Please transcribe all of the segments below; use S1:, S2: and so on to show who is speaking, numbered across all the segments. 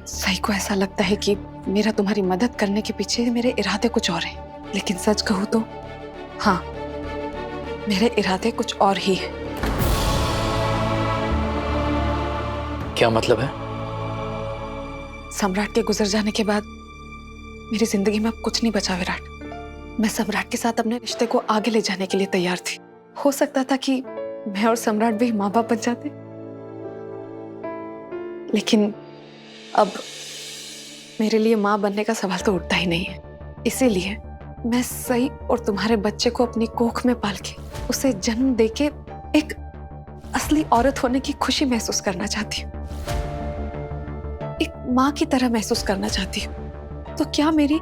S1: सही को ऐसा लगता है कि मेरा तुम्हारी मदद करने के पीछे मेरे इरादे कुछ और हैं, लेकिन सच कहूं तो हाँ, मेरे इरादे कुछ और ही हैं।
S2: क्या मतलब है?
S1: सम्राट के गुजर जाने के बाद मेरी जिंदगी में अब कुछ नहीं बचा विराट। मैं सम्राट के साथ अपने रिश्ते को आगे ले जाने के लिए तैयार थी। हो सकता था कि मैं और सम्राट भी माँ बाप बन जाते, लेकिन अब मेरे लिए माँ बनने का सवाल तो उठता ही नहीं है। इसीलिए मैं सही और तुम्हारे बच्चे को अपनी कोख में पाल के उसे जन्म देके एक असली औरत होने की खुशी महसूस करना चाहती हूँ, एक माँ की तरह महसूस करना चाहती हूँ। तो क्या मेरी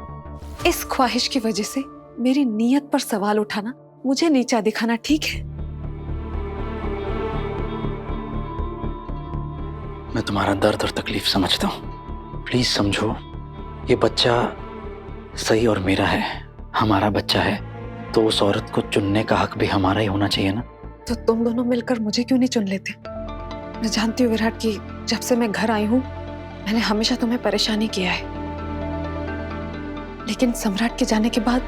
S1: इस ख्वाहिश की वजह से मेरी नीयत पर सवाल उठाना, मुझे नीचा दिखाना ठीक है?
S2: मैं तुम्हारा दर्द और तकलीफ समझता हूँ। प्लीज समझो, ये बच्चा सही और मेरा है। हमारा बच्चा है तो उस औरत को चुनने का हक भी हमारा ही होना चाहिए ना।
S1: तो तुम दोनों मिलकर मुझे क्यों नहीं चुन लेते? मैं जानती हूँ विराट कि जब से मैं घर आई हूँ मैंने हमेशा तुम्हें परेशानी किया है, लेकिन सम्राट के जाने के बाद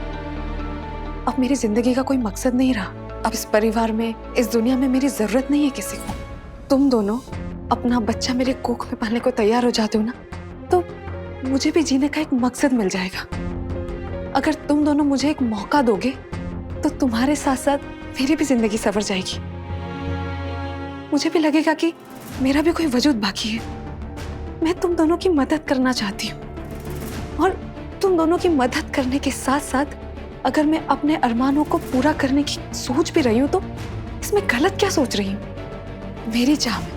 S1: अब मेरी जिंदगी का कोई मकसद नहीं रहा। अब इस परिवार में, इस दुनिया में मेरी जरूरत नहीं है किसी को। तुम दोनों अपना बच्चा मेरे कोख में पालने को तैयार हो जाते हो ना, तो मुझे भी जीने का एक मकसद मिल जाएगा। अगर तुम दोनों मुझे एक मौका दोगे तो तुम्हारे साथ साथ मेरी भी जिंदगी सवर जाएगी। मुझे भी लगेगा कि मेरा भी कोई वजूद बाकी है। मैं तुम दोनों की मदद करना चाहती हूँ, और तुम दोनों की मदद करने के साथ साथ अगर मैं अपने अरमानों को पूरा करने की सोच भी रही हूँ तो इसमें गलत क्या सोच रही हूँ? मेरी चाह में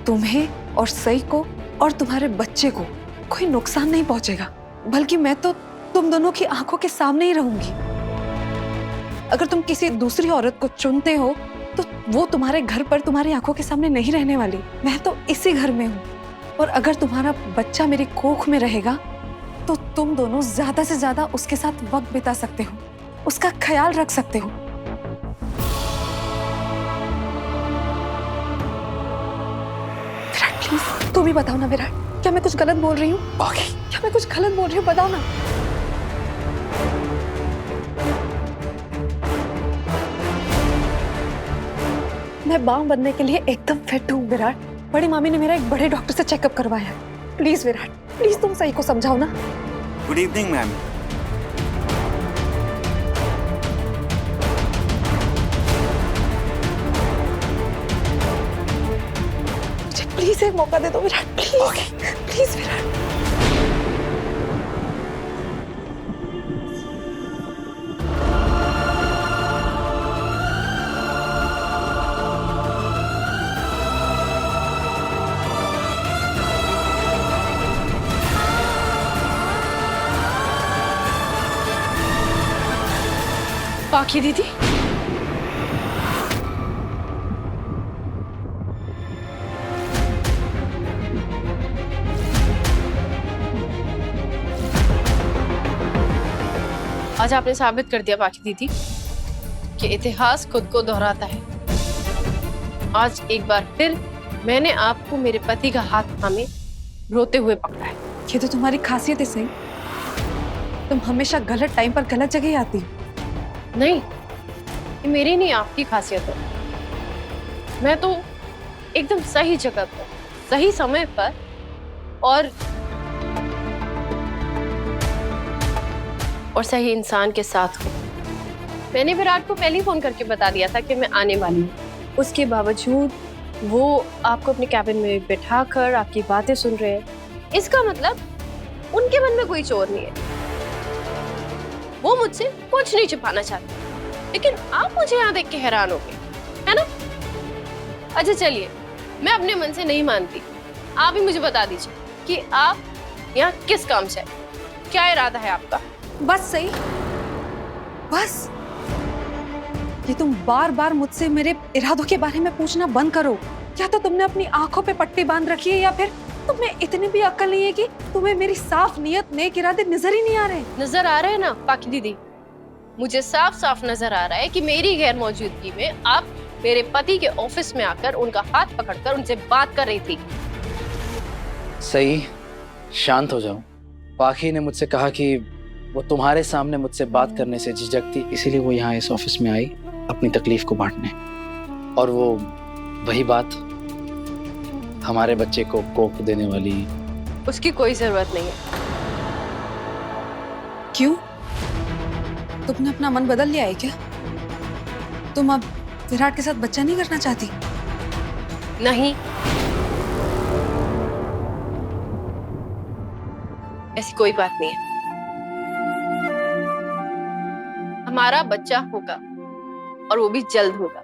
S1: तुम्हें और सई को और तुम्हारे बच्चे को कोई नुकसान नहीं पहुंचेगा, बल्कि मैं तो तुम दोनों की आंखों के सामने ही रहूंगी। अगर तुम किसी दूसरी औरत को चुनते हो तो वो तुम्हारे घर पर तुम्हारी आंखों के सामने नहीं रहने वाली। मैं तो इसी घर में हूँ, और अगर तुम्हारा बच्चा मेरी कोख में रहेगा तो तुम दोनों ज्यादा से ज्यादा उसके साथ वक्त बिता सकते हो, उसका ख्याल रख सकते हो। विराट प्लीज तुम ही बताओ ना विराट, क्या मैं कुछ गलत बोल रही हूँ? क्या मैं कुछ गलत बोल रही हूँ? बताओ ना। मैं मां बनने के लिए एकदम फिट हूँ विराट। बड़ी मामी ने मेरा एक बड़े डॉक्टर से चेकअप करवाया है। प्लीज विराट, प्लीज तुम सही को समझाओ ना।
S3: Good evening ma'am.
S1: मुझे प्लीज एक मौका दे दो विराट, प्लीज प्लीज विराट। पाखी दीदी,
S4: आज आपने साबित कर दिया पाखी दीदी कि इतिहास खुद को दोहराता है। आज एक बार फिर मैंने आपको मेरे पति का हाथ थामे रोते हुए पकड़ा है।
S1: ये तो तुम्हारी खासियत है सही, तुम हमेशा गलत टाइम पर गलत जगह ही आती हो।
S4: नहीं, ये मेरी नहीं आपकी खासियत है। मैं तो एकदम सही जगह पर, सही समय पर और सही इंसान के साथ हूँ। मैंने विराट को पहले ही फोन करके बता दिया था कि मैं आने वाली हूँ। उसके बावजूद वो आपको अपने कैबिन में बैठा कर आपकी बातें सुन रहे हैं। इसका मतलब उनके मन में कोई चोर नहीं है। वो मुझसे कुछ नहीं छुपाना चाहते, लेकिन आप मुझे यहाँ देख के हैरान हो गए, है ना? अच्छा चलिए, मैं अपने मन से नहीं मानती। आप ही मुझे बता दीजिए कि आप यहाँ किस काम से आए, क्या इरादा है आपका?
S1: बस सही, बस ये तुम बार बार मुझसे मेरे इरादों के बारे में पूछना बंद करो। या तो तुमने अपनी आंखों पे पट्टी बांध रखी है, या फिर तुम्हें इतनी भी अक्ल नहीं है कि तुम्हें मेरी साफ नीयत, नेक इरादे नजर ही नहीं आ रहे।
S4: नजर आ रहे हैं ना पाखी दीदी, मुझे साफ साफ नजर आ रहा है कि मेरी गैर मौजूदगी में आप मेरे पति के ऑफिस में आकर उनका हाथ पकड़कर उनसे बात कर रही थी।
S2: सही, शांत हो जाओ। पाखी ने मुझसे कहा कि वो तुम्हारे सामने मुझसे बात करने से झिझकती, इसीलिए वो यहाँ इस ऑफिस में आई अपनी तकलीफ को बांटने। और वो वही बात हमारे बच्चे को कोक देने वाली।
S4: उसकी कोई जरूरत नहीं है।
S1: क्यों? तुमने अपना मन बदल लिया है क्या? तुम अब विराट के साथ बच्चा नहीं करना चाहती?
S4: नहीं, ऐसी कोई बात नहीं है। हमारा बच्चा होगा और वो भी जल्द होगा।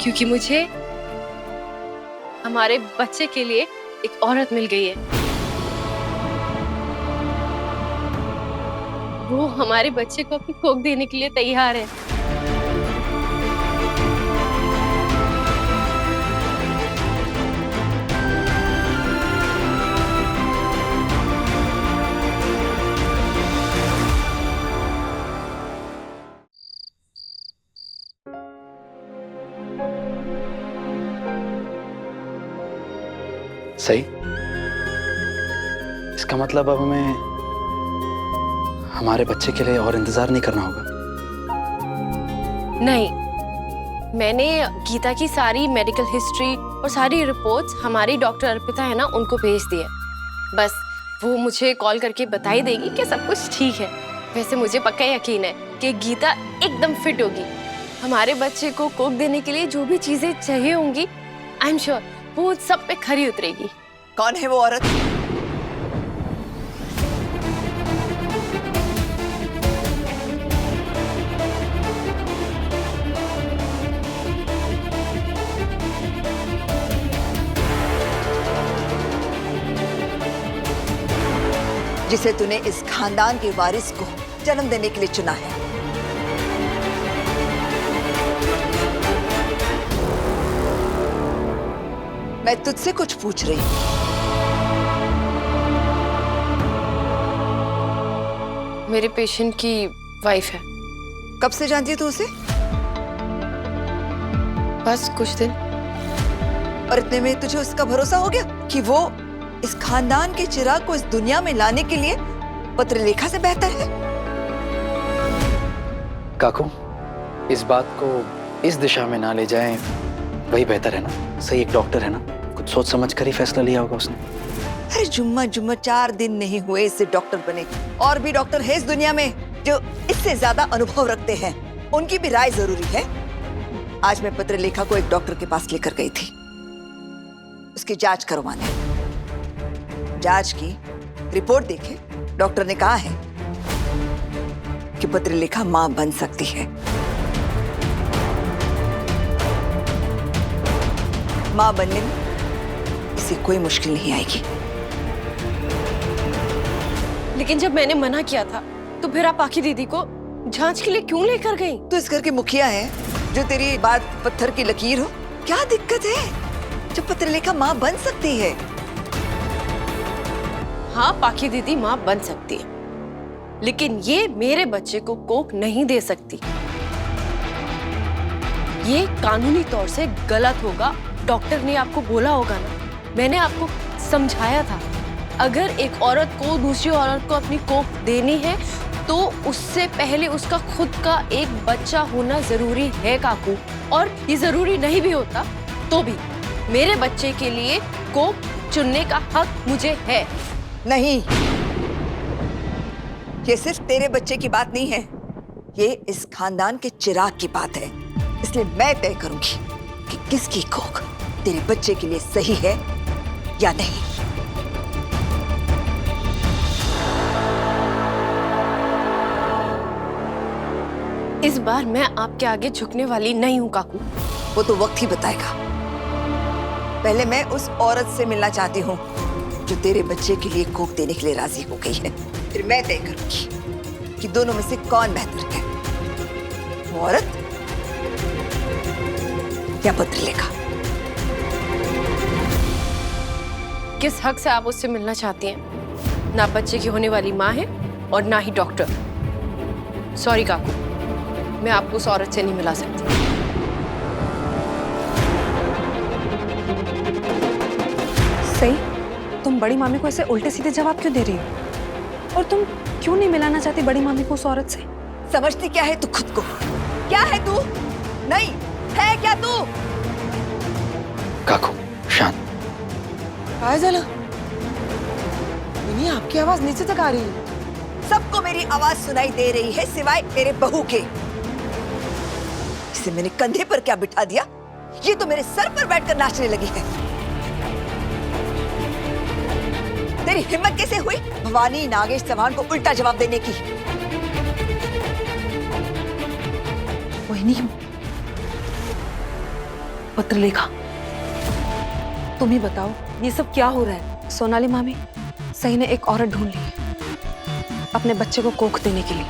S4: क्योंकि मुझे हमारे बच्चे के लिए एक औरत मिल गई है। वो हमारे बच्चे को अपनी कोख देने के लिए तैयार है।
S2: सही। इसका मतलब अब हमें हमारे बच्चे के लिए और इंतजार नहीं करना होगा।
S4: नहीं, मैंने गीता की सारी मेडिकल हिस्ट्री और सारी रिपोर्ट्स हमारी डॉक्टर अर्पिता है ना, उनको भेज दी है। बस वो मुझे कॉल करके बता ही देगी कि सब कुछ ठीक है। वैसे मुझे पक्का यकीन है कि गीता एकदम फिट होगी। हमारे बच्चे को कोक देने के लिए जो भी चीजें चाहिए होंगी, आई एम श्योर वो सब पे खरी उतरेगी।
S3: कौन है वो औरत? जिसे तूने इस खानदान के वारिस को जन्म देने के लिए चुना है। मैं तुझसे कुछ पूछ रही हूं।
S4: मेरे पेशेंट की वाइफ है।
S3: कब से जानती है तू उसे?
S4: बस कुछ दिन।
S3: और इतने में तुझे उसका भरोसा हो गया कि वो इस खानदान के चिराग को इस दुनिया में लाने के लिए पत्रलेखा से बेहतर है?
S2: काकू, इस बात को इस दिशा में ना ले जाएं, वही बेहतर है ना। सही, एक डॉक्टर है ना, कुछ सोच समझ कर ही फैसला लिया होगा उसने।
S3: अरे जुम्मा 4 दिन नहीं हुए इससे डॉक्टर बने। और भी डॉक्टर है इस दुनिया में जो इससे ज्यादा अनुभव रखते हैं। उनकी भी राय जरूरी है। आज मैं पत्रलेखा को एक डॉक्टर के पास लेकर गई थी उसकी जांच करवाने। जांच की रिपोर्ट देखे डॉक्टर ने कहा है कि पत्रलेखा मां बन सकती है। मां बनने में इसे कोई मुश्किल नहीं आएगी।
S4: लेकिन जब मैंने मना किया था तो फिर आप आखी दीदी को जांच के लिए क्यों लेकर गई?
S3: तो इस घर की मुखिया है जो तेरी बात पत्थर की लकीर हो। क्या दिक्कत है जब पत्रलेखा मां बन सकती है?
S4: हाँ, पाखी दीदी माँ बन सकती है, लेकिन ये मेरे बच्चे को कोक नहीं दे सकती। ये कानूनी तौर से गलत होगा। डॉक्टर ने आपको बोला होगा ना, मैंने आपको समझाया था। अगर एक औरत को दूसरी औरत को अपनी कोक देनी है तो उससे पहले उसका खुद का एक बच्चा होना जरूरी है काकू। और ये जरूरी नहीं भी होता तो भी मेरे बच्चे के लिए कोक चुनने का हक मुझे है।
S3: नहीं, ये सिर्फ तेरे बच्चे की बात नहीं है, ये इस खानदान के चिराग की बात है। इसलिए मैं तय करूंगी कि किसकी कोख तेरे बच्चे के लिए सही है या नहीं।
S4: इस बार मैं आपके आगे झुकने वाली नहीं हूँ काकू।
S3: वो तो वक्त ही बताएगा। पहले मैं उस औरत से मिलना चाहती हूँ जो तेरे बच्चे के लिए कोक देने के लिए राजी हो गई है। फिर मैं तय करूंगी कि दोनों में से कौन बेहतर है, वो औरत या पत्रलेखा।
S4: किस हक से आप उससे मिलना चाहती हैं? ना बच्चे की होने वाली माँ है और ना ही डॉक्टर। सॉरी काकू, मैं आपको उस औरत से नहीं मिला सकती।
S1: सही, तुम बड़ी मामी को ऐसे उल्टे सीधे जवाब क्यों दे रही हो? और तुम क्यों नहीं मिलाना चाहती बड़ी मामी को उस औरत से?
S3: समझती क्या है तू खुद को? क्या है तू? नहीं है क्या तू?
S2: काकू शांत।
S5: काय झालं? वहिनी, आपकी आवाज नीचे तक आ रही है।
S3: सबको मेरी आवाज सुनाई दे रही है सिवाय मेरे बहू के। इसे मैंने कंधे पर क्या बिठा दिया? ये तो मेरे सर पर बैठकर नाचने लगी है। तेरी हिम्मत कैसे हुई भवानी नागेश चौहान को उल्टा जवाब देने की?
S1: वही पत्रलेखा, तुम ही बताओ ये सब क्या हो रहा है? सोनाली मामी, सही ने एक औरत ढूंढ ली है अपने बच्चे को कोख देने के लिए,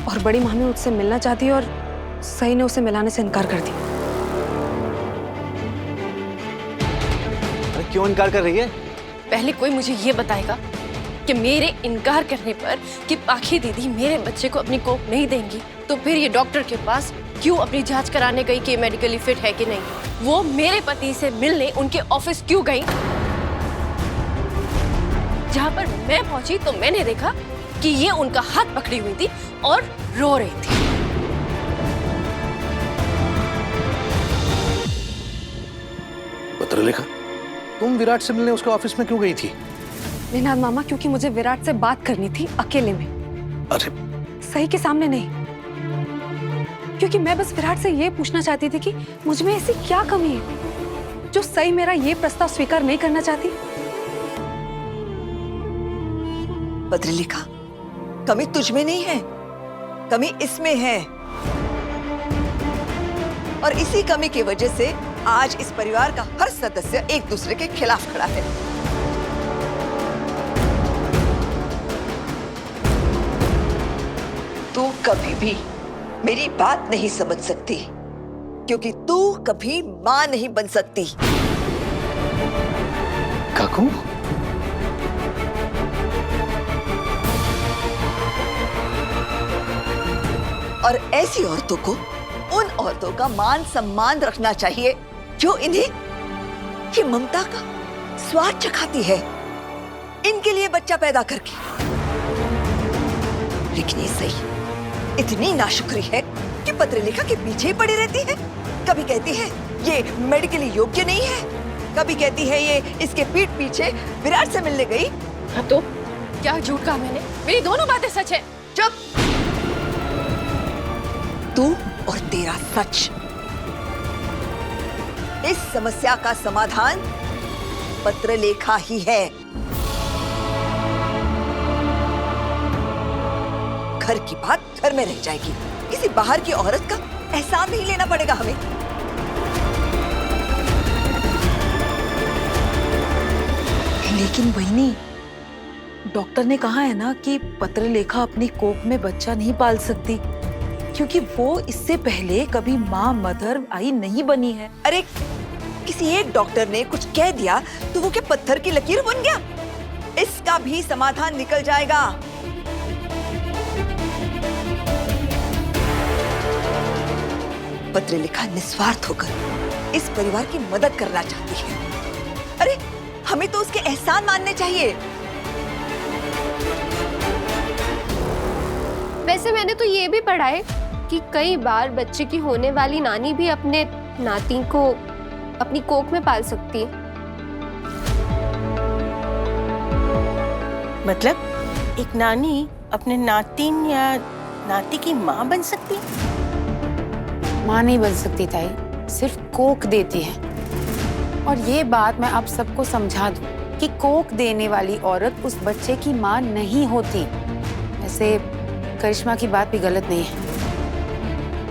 S1: और बड़ी मामी उससे मिलना चाहती है और सही ने उसे मिलाने से इनकार कर दिया।
S6: अरे क्यों इनकार कर रही है?
S4: पहले कोई मुझे ये बताएगा कि मेरे इनकार करने पर कि पाखी दीदी मेरे बच्चे को अपनी कोख नहीं देंगी, तो फिर ये डॉक्टर के पास क्यों अपनी जांच कराने गई कि मेडिकली फिट है कि नहीं? वो मेरे पति से मिलने उनके ऑफिस क्यों गई? जहां पर मैं पहुंची तो मैंने देखा कि ये उनका हाथ पकड़ी हुई थी और रो रही थी।
S6: पत्रलेखा, तुम विराट से मिलने उसके ऑफिस में क्यों गई थी?
S1: निनाद मामा, क्योंकि मुझे विराट से बात करनी थी अकेले में,
S6: अरे
S1: सही के सामने नहीं। क्योंकि मैं बस विराट से ये पूछना चाहती थी कि मुझ में ऐसी क्या कमी है जो सही मेरा ये प्रस्ताव स्वीकार नहीं करना चाहती।
S3: पत्रलेखा, कमी तुझ में नहीं है, कमी इसमें है, और इसी कमी की वजह से आज इस परिवार का हर सदस्य एक दूसरे के खिलाफ खड़ा है। तू कभी भी मेरी बात नहीं समझ सकती, क्योंकि तू कभी मां नहीं बन सकती।
S2: काकू,
S3: और ऐसी औरतों को, उन औरतों का मान सम्मान रखना चाहिए जो इन्हें ये ममता का स्वाद चखाती है इनके लिए बच्चा पैदा करके। लेकिन ये सही इतनी नाशुक्री है कि पत्रलेखा के पीछे ही पड़ी रहती है। कभी कहती है ये मेडिकली योग्य नहीं है, कभी कहती है ये इसके पीठ पीछे विराट से मिलने गई।
S4: हाँ तो क्या झूठ कहा मैंने? मेरी दोनों बातें सच है।
S3: चुप! तू और तेरा सच। इस समस्या का समाधान पत्रलेखा ही है। घर की बात घर में रह जाएगी, किसी बाहर की औरत का एहसान नहीं लेना पड़ेगा हमें।
S5: लेकिन बहनी, डॉक्टर ने कहा है ना कि पत्रलेखा अपनी कोख में बच्चा नहीं पाल सकती, क्योंकि वो इससे पहले कभी माँ मदर आई नहीं बनी है।
S3: अरे किसी एक डॉक्टर ने कुछ कह दिया तो वो क्या पत्थर की लकीर बन गया? इसका भी समाधान निकल जाएगा। पत्रलेखा निस्वार्थ होकर इस परिवार की मदद करना चाहती है। अरे हमें तो उसके एहसान मानने चाहिए।
S4: वैसे मैंने तो ये भी पढ़ा है कि कई बार बच्चे की होने वाली नानी भी अपने नाती को अपनी कोख में पाल सकती है।
S7: मतलब एक नानी अपने नातिन या नाती की माँ बन सकती है?
S8: माँ नहीं बन सकती ताई, सिर्फ कोख देती है। और ये बात मैं आप सबको समझा दूं कि कोख देने वाली औरत उस बच्चे की माँ नहीं होती। वैसे करिश्मा की बात भी गलत नहीं है।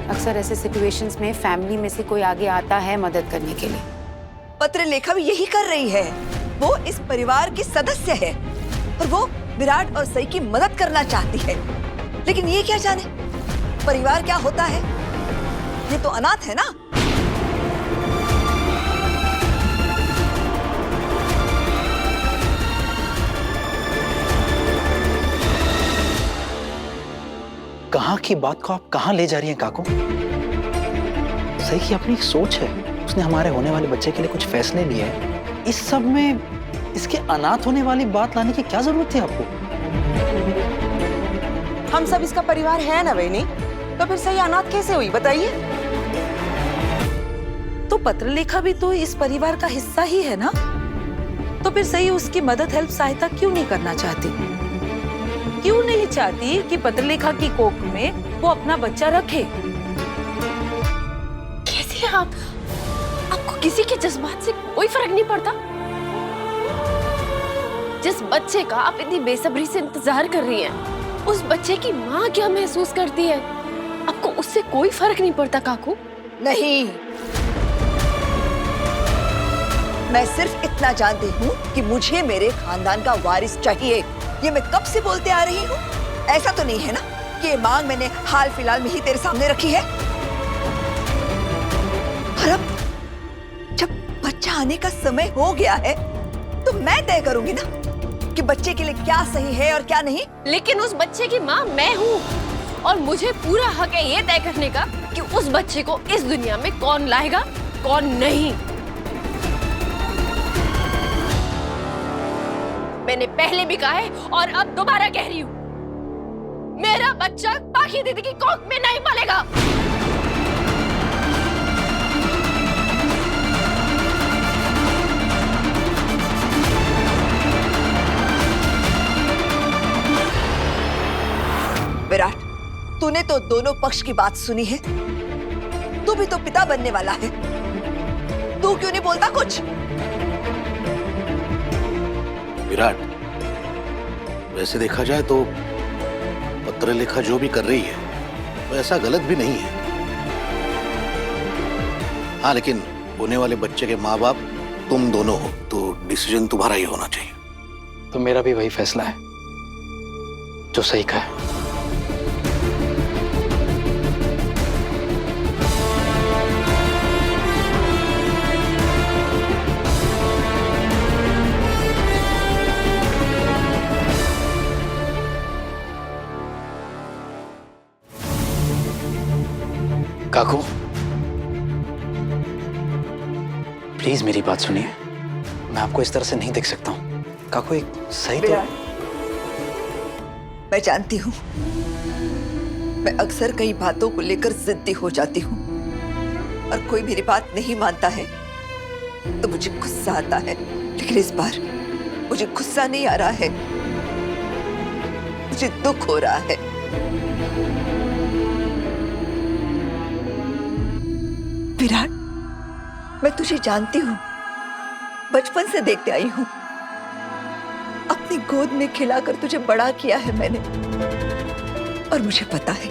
S8: अक्सर ऐसे सिचुएशंस में फैमिली में से कोई आगे आता है मदद करने के लिए।
S3: पत्रलेखा भी यही कर रही है। वो इस परिवार की सदस्य है और वो विराट और सई की मदद करना चाहती है। लेकिन ये क्या जाने परिवार क्या होता है? ये तो अनाथ है ना।
S2: कहाँ की बात को आप कहाँ ले जा रही हैं काकू? सही की अपनी एक सोच है, उसने हमारे होने वाले बच्चे के लिए कुछ फैसले लिए हैं। इस सब में इसके अनाथ होने वाली बात लाने की क्या जरूरत थी आपको?
S5: हम सब इसका परिवार है ना बहनी, तो फिर सही अनाथ कैसे हुई बताइए? तो पत्रलेखा भी तो इस परिवार का हिस्सा ही है ना, तो फिर सही उसकी मदद हेल्प सहायता क्यों नहीं करना चाहती? क्यों नहीं चाहती कि पत्रलेखा की कोख में वो अपना बच्चा रखे?
S4: कैसे आप? आपको किसी के जज्बात से कोई फर्क नहीं पड़ता? जिस बच्चे का आप इतनी बेसब्री से इंतजार कर रही हैं, उस बच्चे की माँ क्या महसूस करती है, आपको उससे कोई फर्क नहीं पड़ता काकू?
S3: नहीं, मैं सिर्फ इतना जानती हूँ कि मुझे मेरे खानदान का वारिस चाहिए। ये मैं कब से बोलते आ रही हूँ। ऐसा तो नहीं है ना कि ये मांग मैंने हाल फिलहाल में ही तेरे सामने रखी है। और अब जब बच्चा आने का समय हो गया है तो मैं तय करूंगी ना कि बच्चे के लिए क्या सही है और क्या नहीं।
S4: लेकिन उस बच्चे की माँ मैं हूँ और मुझे पूरा हक है ये तय करने का कि उस बच्चे को इस दुनिया में कौन लाएगा, कौन नहीं। मैंने पहले भी कहा है और अब दोबारा कह रही हूँ, मेरा बच्चा पाखी दीदी की कोख में नहीं पलेगा।
S3: विराट, तूने तो दोनों पक्ष की बात सुनी है। तू भी तो पिता बनने वाला है, तू क्यों नहीं बोलता कुछ?
S6: विराट, वैसे देखा जाए तो पत्रलेखा जो भी कर रही है वो ऐसा गलत भी नहीं है। हाँ, लेकिन होने वाले बच्चे के माँ बाप तुम दोनों हो, तो डिसीजन तुम्हारा ही होना चाहिए।
S2: तो मेरा भी वही फैसला है जो सही का है। काकू, प्लीज मेरी बात सुनिए। मैं आपको इस तरह से नहीं देख सकता हूँ। काकू, एक सही तो...
S3: मैं जानती हूँ, मैं अक्सर कई बातों को लेकर जिद्दी हो जाती हूँ और कोई मेरी बात नहीं मानता है तो मुझे गुस्सा आता है। लेकिन इस बार मुझे गुस्सा नहीं आ रहा है, मुझे दुख हो रहा है। विराट, मैं तुझे जानती हूँ, बचपन से देखते आई हूँ। अपनी गोद में खिलाकर तुझे बड़ा किया है मैंने, और मुझे पता है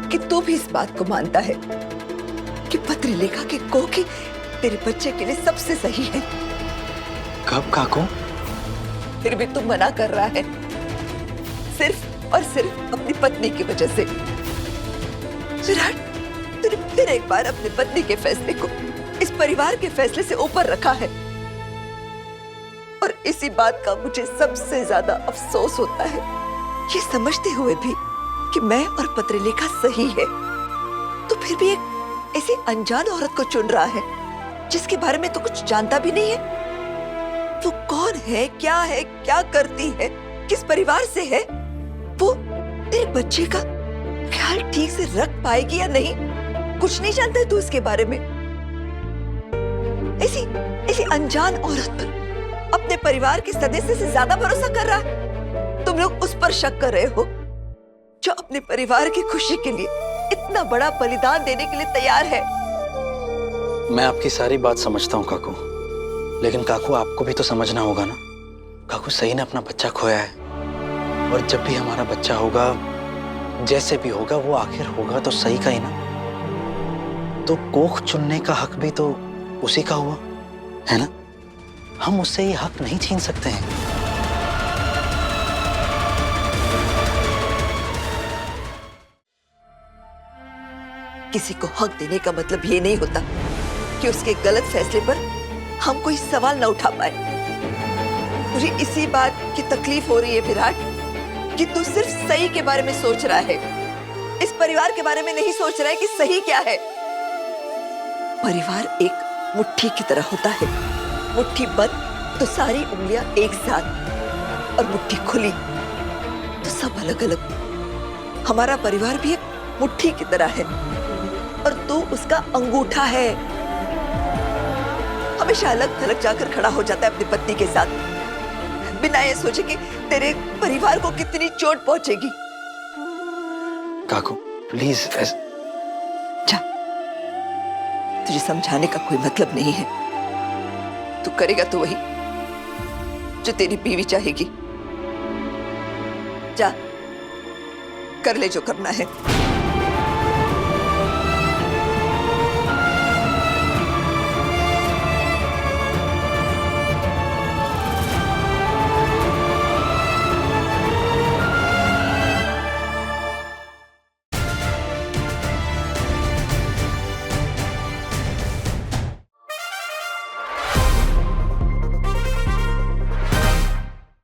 S3: कि तू भी इस बात को मानता है कि पत्रलेखा की कोख ही तेरे बच्चे के लिए सबसे सही है।
S2: कब काकू?
S3: फिर भी तू मना कर रहा है, सिर्फ और सिर्फ अपनी पत्नी की वजह से। विराट, तूने फिर एक बार अपनी पत्नी के फैसले को इस परिवार के फैसले से ऊपर रखा है, और इसी बात का मुझे सबसे ज्यादा अफसोस होता है। ये समझते हुए भी कि मैं और पत्रलेखा सही है, तो फिर भी एक ऐसी अनजान औरत को चुन रहा है जिसके बारे में तो कुछ जानता भी नहीं है। वो कौन है, क्या करती है, किस परिवार से है, वो तेरे बच्चे का ख्याल ठीक से रख पाएगी या नहीं, कुछ नहीं जानता है तू इसके बारे में। ऐसी अनजान औरत पर अपने परिवार के सदस्य से ज्यादा भरोसा कर रहा है। तुम लोग उस पर शक कर रहे हो जो अपने परिवार की खुशी के लिए इतना बड़ा बलिदान देने के लिए तैयार है।
S2: मैं आपकी सारी बात समझता हूँ काकू, लेकिन काकू आपको भी तो समझना होगा ना। काकू, सही ने अपना बच्चा खोया है, और जब भी हमारा बच्चा होगा, जैसे भी होगा, वो आखिर होगा तो सही का ही ना। तो कोख चुनने का हक भी तो उसी का हुआ है ना। हम उससे ये हक नहीं छीन सकते हैं।
S3: किसी को हक देने का मतलब ये नहीं होता कि उसके गलत फैसले पर हम कोई सवाल न उठा पाए। मुझे इसी बात की तकलीफ हो रही है विराट कि तू सिर्फ सही के बारे में सोच रहा है इस परिवार के बारे में नहीं सोच रहा है कि सही क्या है। परिवार एक मुट्ठी की तरह होता है, मुट्ठी बंद तो सारी उंगलियां एक साथ, और मुट्ठी खुली तो सब अलग अलग। हमारा परिवार भी एक मुट्ठी की तरह है और तू उसका अंगूठा है। हमेशा अलग थलग जाकर खड़ा हो जाता है अपनी पत्नी के साथ, बिना ये सोचे कि तेरे परिवार को कितनी चोट पहुंचेगी।
S2: काकू प्लीज
S3: जा, तुझे समझाने का कोई मतलब नहीं है। तू करेगा तो वही जो तेरी बीवी चाहेगी। जा, कर ले जो करना है।